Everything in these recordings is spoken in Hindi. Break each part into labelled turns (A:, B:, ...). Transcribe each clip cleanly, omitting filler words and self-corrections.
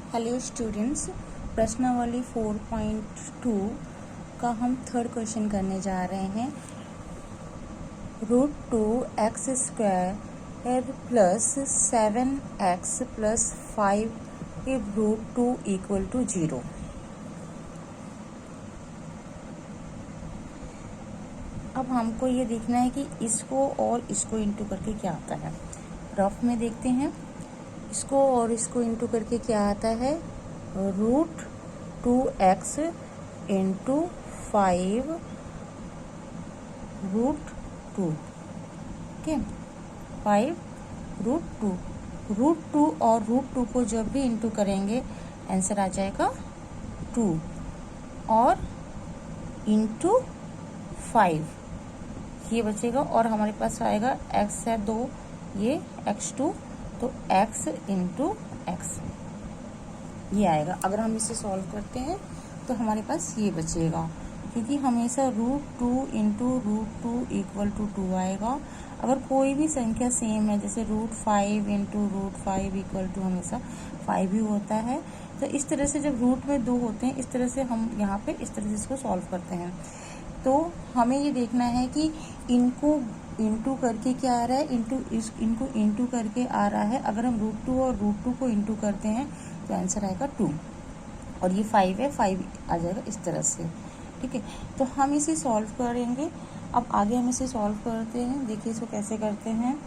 A: हेलो स्टूडेंट्स, प्रश्नावली 4.2 का हम थर्ड क्वेश्चन करने जा रहे हैं। √2x² plus 7x plus 5 √2 equal to 0। अब हमको ये देखना है कि इसको और इसको इंटू करके क्या आता है। रफ में देखते हैं, इसको और इसको इंटू करके क्या आता है। √2x into 5 √2, okay, 5 √2। √2 और √2 को जब भी इंटू करेंगे आंसर आ जाएगा 2 और इंटू 5 ये बचेगा और हमारे पास आएगा x है 2, ये x2, तो x इंटू एक्स ये आएगा। अगर हम इसे सॉल्व करते हैं तो हमारे पास ये बचेगा, क्योंकि हमेशा √2 इंटू √2 इक्वल टू 2 आएगा। अगर कोई भी संख्या सेम है, जैसे √5 इंटू √5 इक्वल टू हमेशा 5 ही होता है, तो इस तरह से जब रूट में 2 होते हैं, इस तरह से हम यहाँ पे इस तरह से इसको सॉल्व करते हैं। तो हमें ये देखना है कि इनको इंटू करके क्या आ रहा है, इनको इंटू करके आ रहा है। अगर हम √2 और √2 को इंटू करते हैं तो आंसर आएगा 2 और ये 5 है, 5 आ जाएगा इस तरह से, ठीक है। तो हम इसे सॉल्व करेंगे। अब आगे हम इसे सॉल्व करते हैं, देखिए इसको कैसे करते हैं।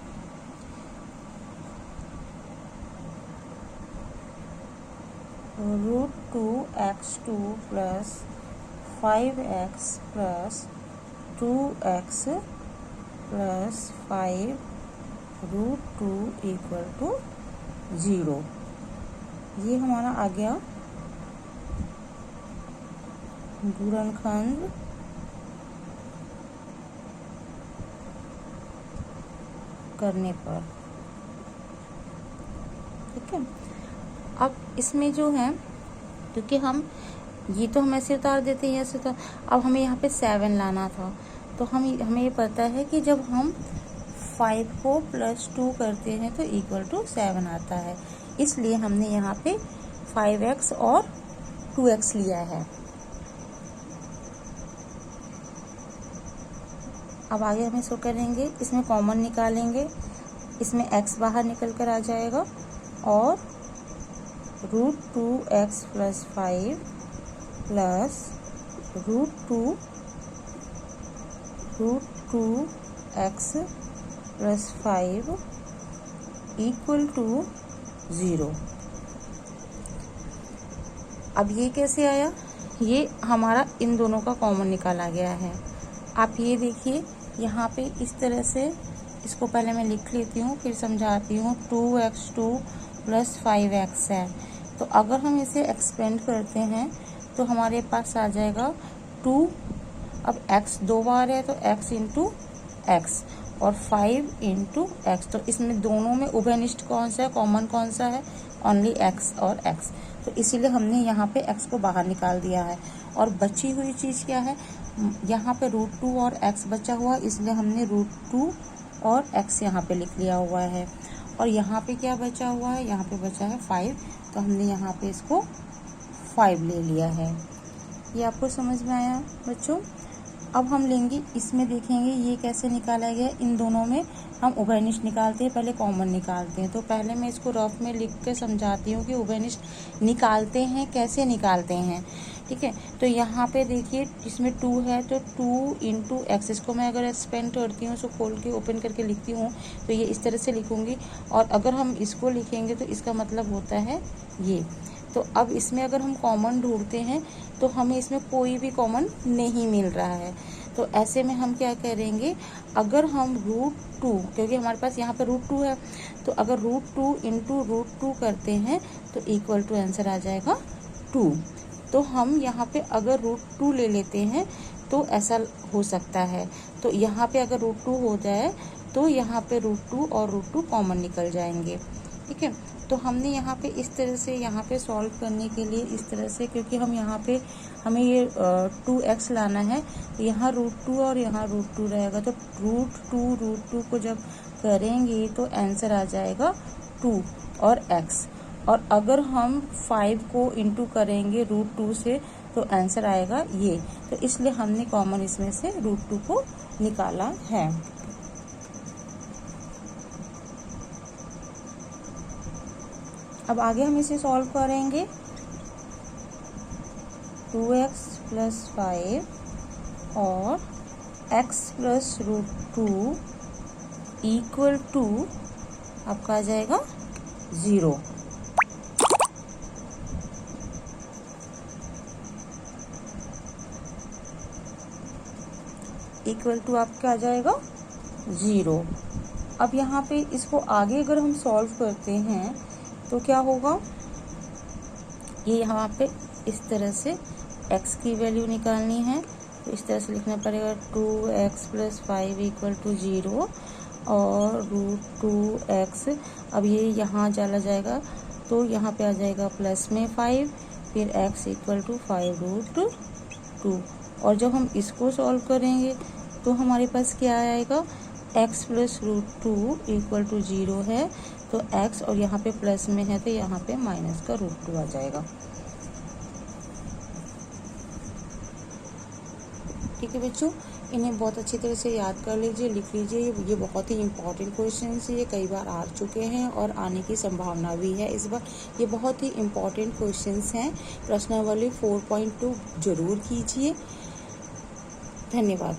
A: √2x2 plus 5x plus 2x plus 5 √2 equal to 0। ये हमारा आ गया गुणनखंड करने पर, ठीक है। अब इसमें जो है, क्योंकि हम ये तो हम ऐसे उतार देते हैं ऐसे, तो अब हमें यहाँ पे 7 लाना था, तो हमें ये पता है कि जब हम 5 को प्लस 2 करते हैं तो इक्वल टू 7 आता है, इसलिए हमने यहाँ पे 5x और 2x लिया है। अब आगे हम इसको करेंगे, इसमें कॉमन निकालेंगे, इसमें x बाहर निकल कर आ जाएगा और √2x plus 5 plus √2x plus 5 equal to 0। अब ये कैसे आया, ये हमारा इन दोनों का कॉमन निकाला गया है। आप ये देखिए यहाँ पे इस तरह से, इसको पहले मैं लिख लेती हूँ फिर समझाती हूँ। 2x2 प्लस 5x है, तो अगर हम इसे एक्सपेंड करते हैं तो हमारे पास आ जाएगा 2। अब x 2 बार है तो x इंटू एक्स और 5 इंटू एक्स, तो इसमें दोनों में उभयनिष्ठ कौन सा है, कॉमन कौन सा है, ओनली x और x, तो इसीलिए हमने यहाँ पे x को बाहर निकाल दिया है। और बची हुई चीज़ क्या है, यहाँ पे √2 और x बचा हुआ, इसलिए हमने √2 और x यहाँ पे लिख लिया हुआ है। और यहाँ पे क्या बचा हुआ है, यहाँ पे बचा है 5, तो हमने यहाँ पे इसको 5 ले लिया है। ये आपको समझ में आया बच्चों। अब हम लेंगे, इसमें देखेंगे ये कैसे निकाला गया। इन दोनों में हम उभयनिष्ठ निकालते हैं, पहले कॉमन निकालते हैं। तो पहले मैं इसको रफ में लिख के समझाती हूँ कि उभयनिष्ठ निकालते हैं, कैसे निकालते हैं, ठीक है। तो यहाँ पे देखिए इसमें 2 है तो 2 इंटू एक्स, इसको मैं अगर एक्सपेंड करती हूँ, इसको खोल के ओपन करके लिखती हूँ तो ये इस तरह से लिखूँगी। और अगर हम इसको लिखेंगे तो इसका मतलब होता है ये। तो अब इसमें अगर हम कॉमन ढूंढते हैं तो हमें इसमें कोई भी कॉमन नहीं मिल रहा है, तो ऐसे में हम क्या करेंगे, अगर हम √2, क्योंकि हमारे पास यहाँ पे √2 है, तो अगर √2 इंटू √2 करते हैं तो इक्वल टू आंसर आ जाएगा 2। तो हम यहाँ पे अगर √2 ले लेते हैं तो ऐसा हो सकता है, तो यहाँ पे अगर √2 हो जाए तो यहाँ पे √2 और √2 कॉमन निकल जाएंगे, ठीक है। तो हमने यहाँ पे इस तरह से यहाँ पे सॉल्व करने के लिए इस तरह से, क्योंकि हम यहाँ पे हमें ये 2x लाना है, तो यहाँ √2 और यहाँ √2 रहेगा, तो √2 को जब करेंगे तो आंसर आ जाएगा 2 और x, और अगर हम 5 को इंटू करेंगे √2 से तो आंसर आएगा ये। तो इसलिए हमने कॉमन इसमें से √2 को निकाला है। अब आगे हम इसे सॉल्व करेंगे। 2x + 5 और x + √2 = आपका आ जाएगा 0। = आपका आ जाएगा 0। अब यहाँ पे इसको आगे अगर हम सॉल्व करते हैं तो क्या होगा, ये यहाँ पे इस तरह से x की वैल्यू निकालनी है। तो इस तरह से लिखना पड़ेगा 2x + 5 = 0 और √2x। अब ये यहाँ चला जाएगा तो यहाँ पे आ जाएगा प्लस में 5, फिर x = 5√2। और जब हम इसको सॉल्व करेंगे तो हमारे पास क्या आएगा, x + √2 = 0 है। तो x और यहाँ पे प्लस में है तो यहाँ पे माइनस का √2 आ जाएगा। ठीक है बच्चों, इन्हें बहुत अच्छी तरह से याद कर लीजिए, लिख लीजिए। ये बहुत ही इम्पॉर्टेंट क्वेश्चन है, ये कई बार आ चुके हैं और आने की संभावना भी है इस बार। ये बहुत ही इम्पॉर्टेंट क्वेश्चन हैं। प्रश्नावली 4.2 जरूर कीजिए। धन्यवाद।